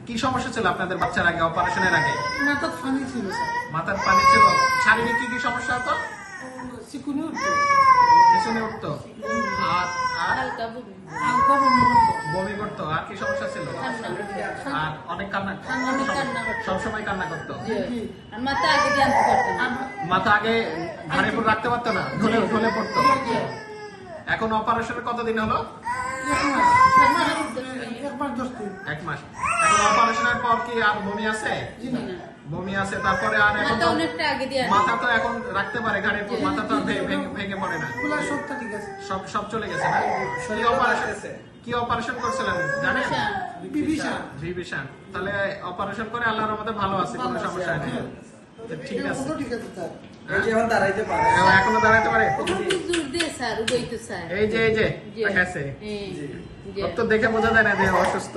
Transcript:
কি সমস্যা ছিল আপনাদের বাচ্চার আগে, অপারেশনের আগে? মাথার পানি ছিল স্যার। মাথার পানি ছিল। শারীরিক কি কি সমস্যা হতো? চিকুনি উঠতো, পেছনে উঠতো, আর আর হালকা বমি হতো, বমি করতো। আর কি সমস্যা ছিল? আর অনেক কান্না, সবসময় কান্না করতো। মাথা আগে দিয়ে আনতে পারতো না, মাথা আগে ঘাড়ের উপর রাখতে পারতো না, ঢলে ঢলে পড়তো। এখন অপারেশনের কতদিন হলো? 1 মাস। এখন অপারেশনের পর কি আর বমি আছে? বমি আছে। তারপরে আর এখন তো মাথা তো এখন রাখতে পারে ঘাড়ের উপর, মাথা তো ভেঙে পড়ে না, সব চলে গেছে না? কি অপারেশন করছিলেন জানেন? ভিভিশন। তাহলে অপারেশন করে আল্লাহর রহমতে ভালো আছে, কোনো সমস্যা নেই। ঠিক আছে, এখনো দাঁড়াইতে পারে। এই যে দেখাচ্ছে, তো দেখে বোঝা যায় না যে অসুস্থ।